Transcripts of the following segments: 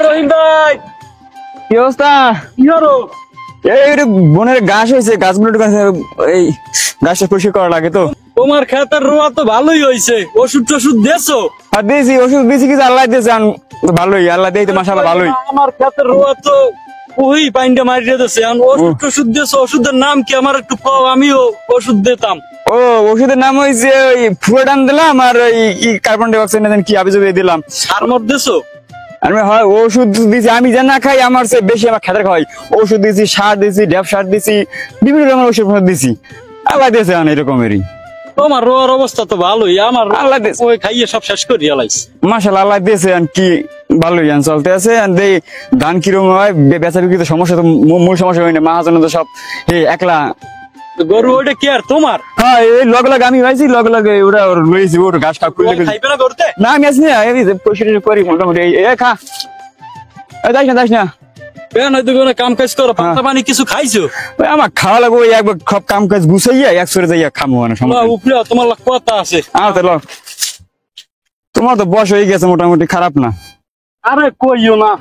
রহিম ভাই, কি অবস্থা? কি হলো? এই বনের ঘাস হয়েছে, গাছগুলো এই গাছটা পরিষ্কার করা লাগে তো। তোমার খেতের রোয়া তো ভালোই হয়েছে, ওষুধ টষুধ দেছো? আর দিয়েছি ওষুধ দিয়েছি, কিছু আল্লাহ দিয়েছে ভালোই, আল্লাহ দিয়ে মাসাল্লাহ ভালোই। আমার খেতের রোয়া তো ওই পাইনটা মারিয়ে দিয়েছে। ওষুধ টষুধ দেছো, ওষুধের নাম কি আমার একটু কও, আমিও ওষুধ দিতাম। ও ওষুধের নাম হয়েছে ওই ফুয়েডান দিলাম, আর ওই কার্বন ডাই অক্সাইড কি আবিজবে দিলাম। সার মর দেছো? আমি হয় ওষুধ দিয়েছি, আমি যা না খাই আমার চেয়ে বেশি আমার খেতে খাওয়াই। ওষুধ দিয়েছি, সার দিয়েছি, ড্যাপ সার দিয়েছি, বিভিন্ন রকমের ওষুধ দিয়েছি, আল্লাহ দিয়েছে এরকমেরই। তোমার রোয়ার অবস্থা তো ভালোই, আমার আল্লাহ দিয়েছে ওই খাইয়ে সব শেষ করে আলাইছে। মাশাআল্লাহ, আল্লাহ দিয়েছে কি ভালোই চলতে আছে। ধান কিরকম হয় বেচা বিক্রিতে সমস্যা তো মূল সমস্যা হয় না, মাহাজন তো সব একলা। গরু ওইটা কি আর তোমার? হ্যাঁ, এই লগে লগে আমি পাইছি, লগে লগে ওরা লইছি, ওর ঘাস খা খুলে খাইবে না করতে না, আমি আসি না, পরিষ্কার করি মোটামুটি। খা, যাইস না কেন? হয়তো কোনো কাম কাজ করো, পান্তা পানি কিছু খাইছো? ওই আমার খাওয়া লাগবে, ওই একবার সব কাম কাজ গুছাইয়া একসরে যাইয়া খামো সমস্যা। উপরে তোমার কথা আছে। তোমার তো বয়স হয়ে গেছে মোটামুটি, খারাপ না। আরে কইও না,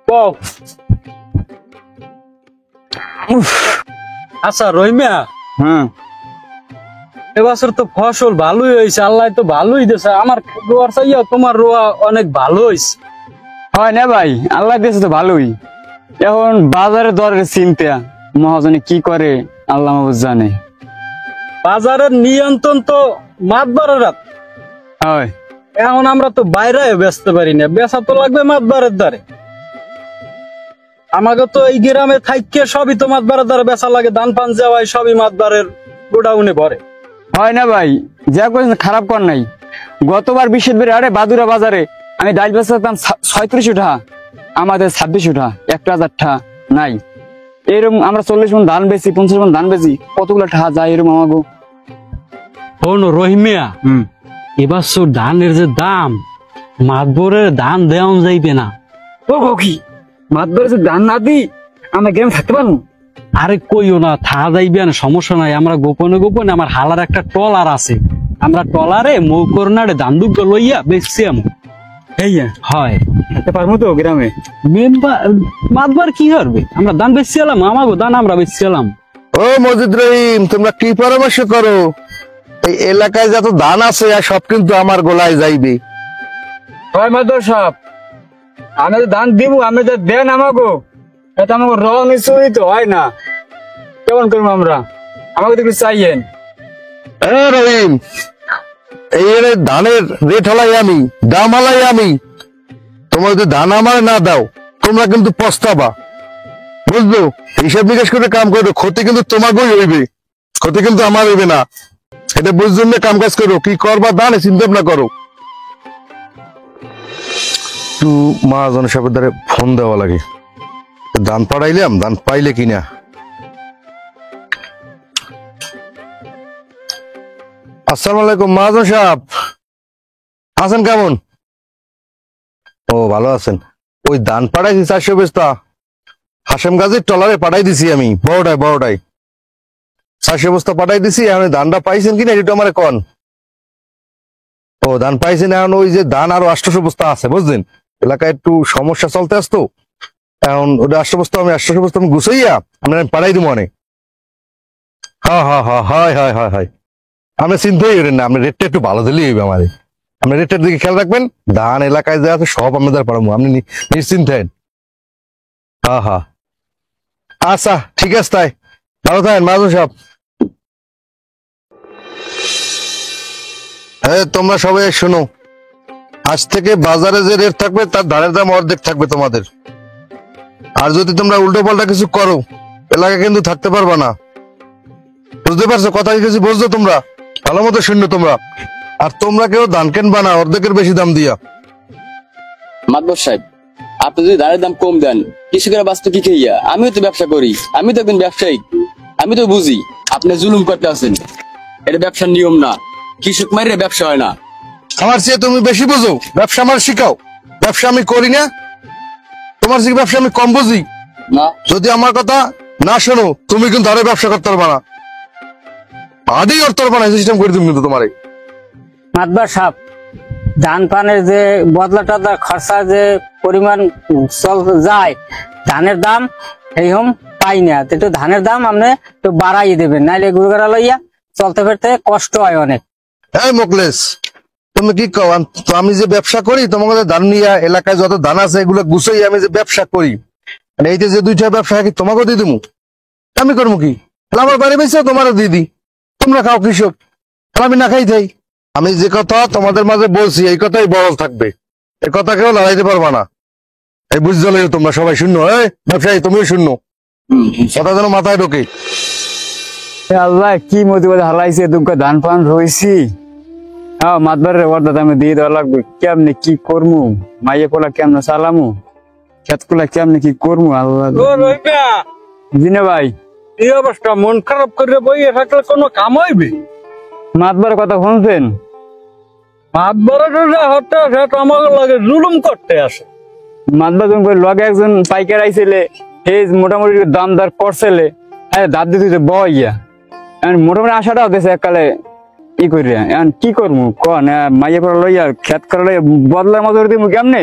কও। আচ্ছা রহিমিয়া, হ্যাঁ এবছর তো ফসল ভালোই হয়েছে, আল্লাহ তো ভালোই দিয়েছে। আমার রোয়ার চাইয়া তোমার রোয়া অনেক ভালো হয়েছে। হয় না ভাই, আল্লাহ দিয়েছে তো ভালোই। এখন বাজারের দরের চিন্তা, মহাজনে কি করে আল্লাহ মাহবুব জানে। বাজারের নিয়ন্ত্রণ তো মাতবারের রাত। হয়, এখন আমরা তো বাইরে বেচতে পারি না, বেচা তো লাগবে মাতবারের দ্বারে। আমাকে তো এই গ্রামে থাইকে সবই তো মাতবারের দ্বারে বেচা লাগে, ধান পান যাওয়াই সবই মাতবারের গোডাউনে ভরে। হয় না ভাই, যা করেছেন খারাপ কর নাই। গতবার বিশ্বের বেড়ে আরে বাদুরা বাজারে আমি ডাল বেচতাম 36 টাকা, আমাদের 26 টাকা, 1000 টাকা নাই। এরকম আমরা 40 মণ ধান বেচি, 50 মণ ধান বেচি, কতগুলো টাকা যায় এরকম আমাগো। শোনো রহিমিয়া, এবার ধানের যে দাম, মাতবরের ধান দেওয়া যাইবে না। ও কি মাতবার ধান না দি আমরা গ্রামে থাকতে পারবো? আরে কইও না, থাকা যাইবে না, সমস্যা নাই। আমরা গোপনে গোপনে, আমার হালার একটা ট্রলার আছে, আমরা ট্রলারে মৌকরনাড়ে ধান দুগ্ধ লইয়া বেচছি। হয় থাকতে পারবো তো গ্রামে? মাতবার কি করবে, আমরা ধান বেচছি এলাম, আমাগো ধান আমরা বেচছি এলাম। ও মজিদ রহিম, তোমরা কি পরামর্শ করো? এই এলাকায় যত ধান আছে আর সব কিন্তু আমার গোলায় যাইবে। হয় মাদর সাহেব, আমি তো ধান দিব, আমি তো দেন আমাগো, এটা আমাকে রং নিশ্চয়ই তো হয় না। কেমন করবো আমরা, আমাকে তো একটু চাইয়েন। হ্যাঁ রহিম, এই ধানের রেট হলাই আমি, দাম হলাই আমি। তোমরা যদি ধান আমার না দাও, তোমরা কিন্তু পস্তাবা, বুঝলো? হিসাব নিকাশ করে কাম করো, ক্ষতি কিন্তু তোমাকেই হইবে, ক্ষতি কিন্তু আমার হইবে না। এটা বুঝছেন না? কাম কাজ করো, কি করবা দান চিন্তা ভাবনা করো। একটু মহাজন সাহেবের দ্বারা ফোন দেওয়া লাগে, ধান পাঠাইলাম, ধান পাইলে কিনা। আসসালামু আলাইকুম মহাজন সাহেব, আছেন কেমন? ও ভালো আছেন। ওই ধান পাঠাইছি 400 বস্তা, হাসেম গাজীর ট্রলারে পাঠাই দিছি আমি, বড়টাই 400 বস্তা পাঠাই দিছি। এখন ধানটা পাইছেন কিনা এটা আমার কন। ও ধান পাইছেন, এখন ওই যে ধান আরো 800 বস্তা আছে, বুঝলেন? এলাকায় একটু সমস্যা চলতে আসতো, এখন ওটা 800 বস্তা আমি গুছাইয়া আপনার পাঠাই দিব অনেক। হ্যাঁ হ্যাঁ হ্যাঁ হয় হয় হয় হয়, আপনি চিন্তাই করেন না, আপনি রেটটা একটু ভালো দিলেই হইবে আমাদের। আপনি রেটটার দিকে খেয়াল রাখবেন, ধান এলাকায় যা আছে সব আপনাদের পারবো, আপনি নিশ্চিন্তে। হ্যাঁ হ্যাঁ আচ্ছা ঠিক আছে, তাই ভালো থাকেন মাঝু সাহেব। হ্যাঁ তোমরা সবাই শোনো, আজ থেকে বাজারে যে রেট থাকবে তার ধানের দাম অর্ধেক থাকবে তোমাদের। আর যদি তোমরা উল্টো পাল্টা কিছু করো, এলাকা কিন্তু থাকতে পারবা না, বুঝতে পারছো? কথা কিছু বুঝছো তোমরা? ভালো মতো শুনলো তোমরা। আর তোমরা কেউ ধান কেনবা না অর্ধেকের বেশি দাম দিয়া। মাতবর সাহেব, আপনি যদি ধানের দাম কম দেন, কৃষকেরা বাঁচতে কি খাইয়া? আমিও তো ব্যবসা করি, আমি তো একজন ব্যবসায়িক, আমি তো বুঝি। আপনি জুলুম করতে আছেন, এটা ব্যবসার নিয়ম না। কৃষক মাইরে ব্যবসা হয় না। আমার চেয়ে তুমি বেশি বুঝো, ব্যবসা আমার শিখাও। ব্যবসা আমি করি না, তোমার যে ব্যবসা আমি কম বুঝি না। যদি আমার কথা না শোনো, তুমি কিন্তু আরো ব্যবসা করতে পারবা না, আডি করতে পারবা না, সিস্টেম করে তুমি কিন্তু তোমার। মাতবার সাহেব, ধান পানের যে বদলা টদলা খরচা যে পরিমাণ চল যায়, ধানের দাম এই হম পাই না, তো একটু ধানের দাম আপনি একটু বাড়াই দেবেন, নাইলে গুরুগারা লইয়া চলতে ফিরতে কষ্ট হয় অনেক। হ্যাঁ মোকলেশ, তুমি কি কও? তো আমি যে ব্যবসা করি, তোমাদের ধান নিয়ে এলাকায় যত ধান আছে এগুলো গুছাই আমি যে ব্যবসা করি, আর এই যে দুইটা ব্যবসা কি তোমাকেও দিয়ে দেবো? আমি করবো কি? তাহলে আমার বাড়ি বেশি তোমারও দিয়ে দিই, তোমরা খাও কৃষক, তাহলে আমি না খাই যাই। আমি যে কথা তোমাদের মাঝে বলছি এই কথাই বড় থাকবে, এই কথা কেউ লড়াইতে পারবা না। এই বুঝতে তোমরা সবাই শূন্য, এই ব্যবসায়ী তুমিও শূন্য, কথা যেন মাথায় ঢোকে। এ আল্লাহ, কি মতিবাদে হালাইছে, দুঃখ ধান পান রয়েছি। হ্যাঁ, মাতবারের অর্ডার আমি দিয়ে দেওয়া লাগবে। কেমনে কি করমু, মাইয়ে পোলা কেমনে চালামু, খেত গুলা কেমনে কি করমু? আল্লাহ। জিনে ভাই, এই অবস্থা মন খারাপ করে বইয়ে থাকলে কোনো কাম হইবে? মাতবার কথা শুনছেন? ভাত বড় হতে আসে তো আমাকে লাগে জুলুম করতে আসে। মাতবার যখন করে লগে একজন পাইকার আইছিলে, এই মোটামুটি দাম দর করছেলে, হ্যাঁ দাঁত দিতে বইয়া মোটামুটি আশাটাও দিয়েছে এককালে ই করিয়া। এখন কি করবো কন? মাইয়ে পড়া লইয়া খেত করা লইয়া বদলার মতো দিমু কেমনে,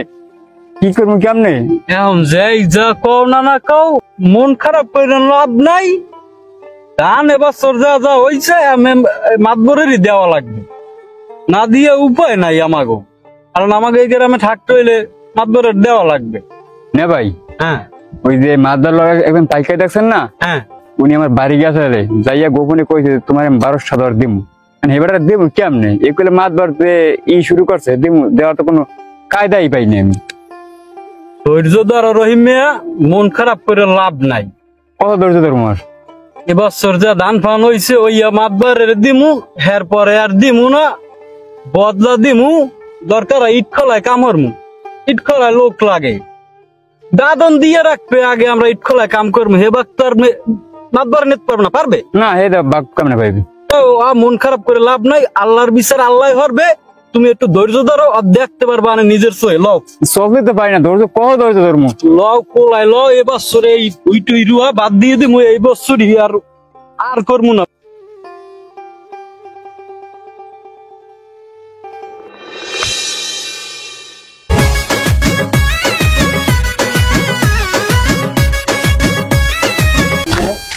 কি করবো কেমনে? এখন যেই যা কও না কও, মন খারাপ করে লাভ নাই। ধান এবছর যা যা হইছে আমি মাতবরেরই দেওয়া লাগবে, না দিয়ে উপায় নাই আমাগো। কারণ আমাকে এই গ্রামে থাকতে হইলে মাতবরের দেওয়া লাগবে। না ভাই, হ্যাঁ ওই যে মাতবার লগে একজন পাইকার দেখছেন না, হ্যাঁ, উনি আমার বাড়ি গেছে, যাইয়া গোপনে কইছে তোমার আমি 1200 টাকা দিমু। এবার দেবো কেমনে? এই কইলে মাতবার ই শুরু করছে, দিমু দেওয়ার তো কোনো কায়দাই পাইনি আমি। ধৈর্য ধরো রহিম মিয়া, মন খারাপ করে লাভ নাই। কত ধৈর্য তোমার? এবছর যা ধান ফান হইছে ওইয়া মাতবারের দিমু, হের পরে আর দিমু না, বদলা দিমু। দরকার ইট খোলায় কাম হরমু, ইট খোলায় লোক লাগে, দাদন দিয়ে রাখবে আগে, আমরা ইট খোলায় কাম করবো। হে বাক্তার মাতবার নিতে পারবে না? পারবে না, হে বাক কেমনে পাইবি? তো মন খারাপ করে লাভ নাই, আল্লাহর বিচার আল্লাহ হরবে। তুমি একটু ধৈর্য ধরো, আর দেখতে পারবা না নিজের চোখে। লও চলতে তো পারি না, ধৈর্য কত ধৈর্য ধর্ম। লও কোলাই লও, এবছর এই উইটুই রুয়া বাদ দিয়ে দিমু, এই বছরই আর আর করবো না।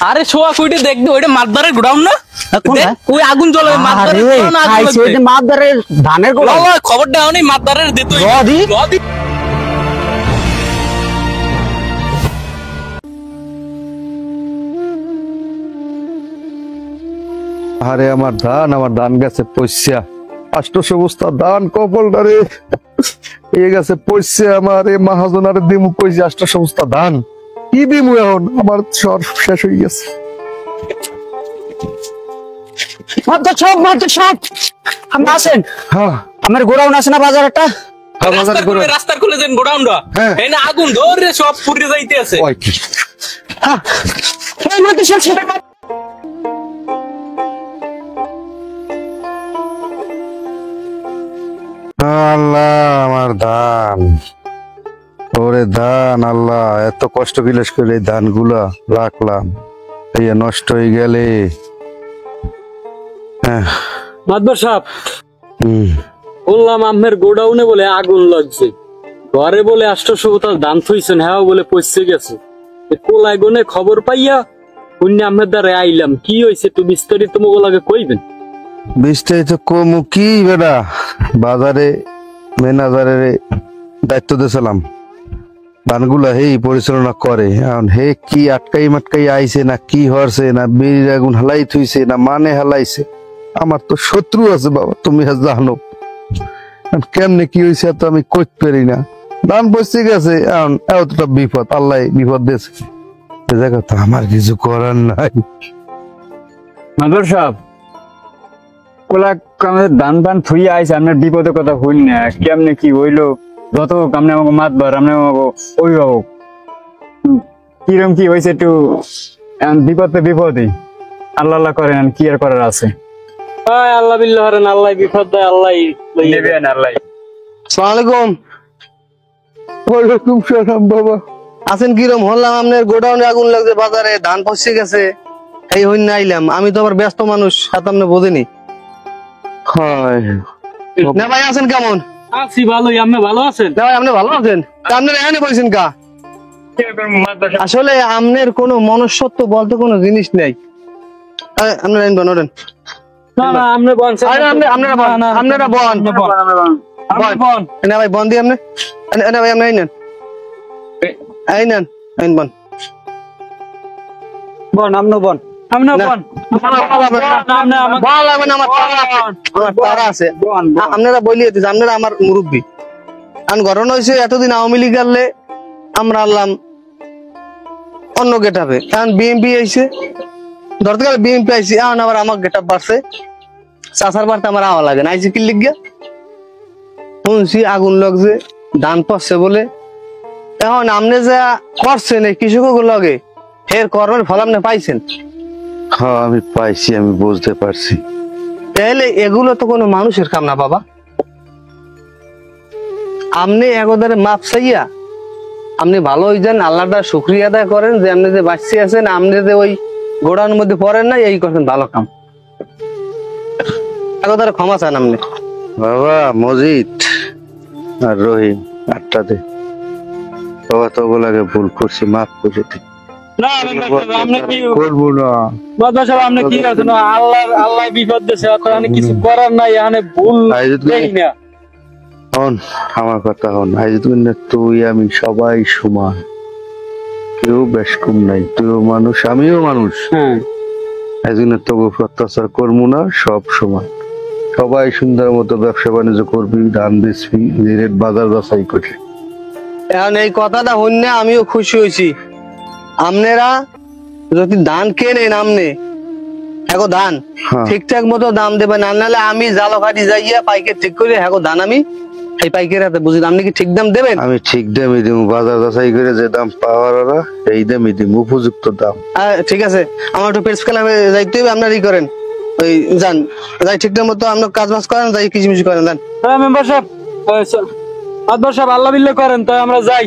আরে শোয়া কইটে দেখবি, ওইটা মাতবারের গোডাউন না? কোনটা? ওই আগুন জ্বলে মাতবারের গোডাউন, আগুন জ্বলে। মাতবারের ধানের গোলা বাবা খবর দাও নি, মাতবারের দে তুই রদি? রদি। আরে আমার ধান গেছে পয়সা, 800 বস্তা ধান কপালটা রে এ গেছে পয়সা আমার। এ মহাজনার দিমু কইছে 800 বস্তা ধান, কি দিমু এখন? আমার সব শেষ হয়ে গেছে। আপনি আসেন, হ্যাঁ আমার গোডাউন আছে না বাজার একটা? রাস্তার খুলে দেন গোডাউনটা, হ্যাঁ। এই না আগুন ধরে সব পুড়ে যাইতে আছে। ওই কি এই মাঝে সব সেটা আল্লাহ, আমার ধান, ওরে ধান, আল্লাহ এত কষ্ট বিলাস করে এই ধানগুলা রাখলাম, এই নষ্ট হয়ে গেলে। মাতবার সাহেব, হুম, বললাম আমের গোডাউনে বলে আগুন লাগছে, ঘরে বলে 800 বোতল ধান থইছেন, হ্যাঁ বলে পচে গেছে। কোলাই গনে খবর পাইয়া অন্য আমের দ্বারা আইলাম। কি হয়েছে একটু বিস্তারিত মোগলাকে কইবেন? বিস্তারিত কমু কি বেটা, বাজারে ম্যানেজারের দায়িত্ব দিয়েছিলাম, ধানগুলা হেই পরিচালনা করে। এখন হে কি আটকাই মাটকাই আইছে, না কি হরছে, না বিড়ির আগুন হালাই থুইছে, না মানে হালাইছে। আমার তো শত্রু আছে বাবা, তুমি জানো। কেমনে কি হয়েছে তো আমি কইতে পারি না। ধান পচে গেছে, এখন এতটা বিপদ, আল্লাহ বিপদ দিয়েছে, দেখো তো আমার কিছু করার নাই। মাদর সাহেব, কোলা আমাদের ধান পান থুই আইছে, আপনার বিপদের কথা হইল না, কেমনে কি হইলো? যত আপনি আমাকে মাতবার, আপনি আমাকে অভিভাবক, কিরম কি হয়েছে একটু বিপদ তো বিপদই, আল্লাহ আল্লাহ করেন, কি আর করার আছে? আল্লাহ বিল্লাহ হরেন, আল্লাহ বিপদ দেয়, আল্লাহ নেবেন আল্লাহ। আসসালামু আলাইকুম। ওয়ালাইকুম সালাম বাবা। আছেন কিরম? হলাম আপনার গোডাউনে আগুন লাগছে, বাজারে ধান পচে গেছে, এই হইন আইলাম। আমি তো আবার ব্যস্ত মানুষ, হাত আপনি বোঝেনি হায়, না ভাই। আছেন কেমন? আছি ভালোই, আপনি ভালো আছেন? না ভাই আপনি ভালো আছেন? তা আপনারা এখানে বলছেন কা? আসলে আমনের কোনো মনুষ্যত্ব বলতে কোনো জিনিস নেই। আপনারা আইন বলেন। না না, আপনি বলছেন। আপনারা বন, আপনারা বন। বন। না ভাই বন দি আপনি। না ভাই আপনি আইনেন। আইনেন, আইন বন। বন, আপনি বন। আপনি না। বন। আপনি আমাকে বল লাগবে না, আমার তাড়া আছে। আমার তাড়া আছে। বন, বন। আপনারা বলিয়ে দিচ্ছেন, আপনারা আমার মুরব্বী। কারণ ঘটনা হয়েছে এতদিন আওয়ামী লীগ আনলে আমরা আনলাম অন্য গেটাপে, এখন বিএনপি আইছে, ধরতে গেলে বিএনপি আইছে, এখন আবার আমার গেটাপ বাড়ছে, চাষার বাড়তে আমার আওয়া লাগে না, আইছে কি লিখিয়া শুনছি আগুন লাগছে ধান পড়ছে বলে। এখন আপনি যা করছেন এই কৃষক লগে এর কর্মের ফল আপনি পাইছেন, হ্যাঁ আমি পাইছি, আমি বুঝতে পারছি। তাহলে এগুলো তো কোনো মানুষের কাম না বাবা। আপনি একদারে মাপ চাইয়া আপনি ভালো হয়ে যান, আল্লাহটা শুক্রিয়া আদায় করেন যে আপনি যে বাঁচতে আছেন, আপনি যে ওই গোড়ার মধ্যে পড়েন না, এই করছেন ভালো কাম। একদারে ক্ষমা চান আপনি। বাবা মজিদ আর রহিম, আটটা দে বাবা, তোগুলাকে ভুল করছি, মাফ করে দে। না, আপনি কি করবো না। মাদ্রাসা সাহেব, আপনি কি আছেন? আল্লাহ বিপদ দিয়েছে, এখন কিছু করার নাই, এখানে ভুল দেই না। হন আমার কথা হন, আইজুদ্দিন তুই আমি সবাই সমান, কেউ বেশ কম নাই, তুইও মানুষ আমিও মানুষ। হ্যাঁ, আইজুদ্দিন তোকে অত্যাচার করবো না, সব সমান, সবাই সুন্দর মতো ব্যবসা বাণিজ্য করবি, ধান বেচবি, রেট বাজার যাচাই করে। এখন এই কথাটা শুনে আমিও খুশি হয়েছি। আপনারা যদি ধান কেনেন, আমনে এখন ধান হ্যাঁ। ঠিকঠাক মতো দাম দেবেন, আর নাহলে আমি জালকাঠি যাইয়া পাইকারি ঠিক করে এখন ধান আমি এই পাইকারি হাতে বুঝি, আপনি কি ঠিক দাম দেবেন? আমি ঠিক দামই দিব, বাজার যাচাই করে যে দাম পাওয়ার ওরা এই দামই দিব, উপযুক্ত দাম। ঠিক আছে, আমার একটু পেটস ক্লাবে যাইতে হবে, আপনার ই করেন, ওই যান যাই ঠিকঠাক মতো আপনার কাজ বাজ করেন, যাই কিচিমিচি করেন যান। মেম্বার সাহেব, মাদ্রাসা সাহেব আল্লাহ বিল্লাহ করেন, তাই আমরা যাই।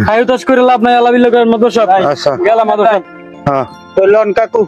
খায়ুতাস করে লাভ নাই, আল্লাহ বিল্লাহ করেন মাদ্রাসা সাহেব। আচ্ছা। গেলাম মাদ্রাসা সাহেব। হ্যাঁ তো লন কাকু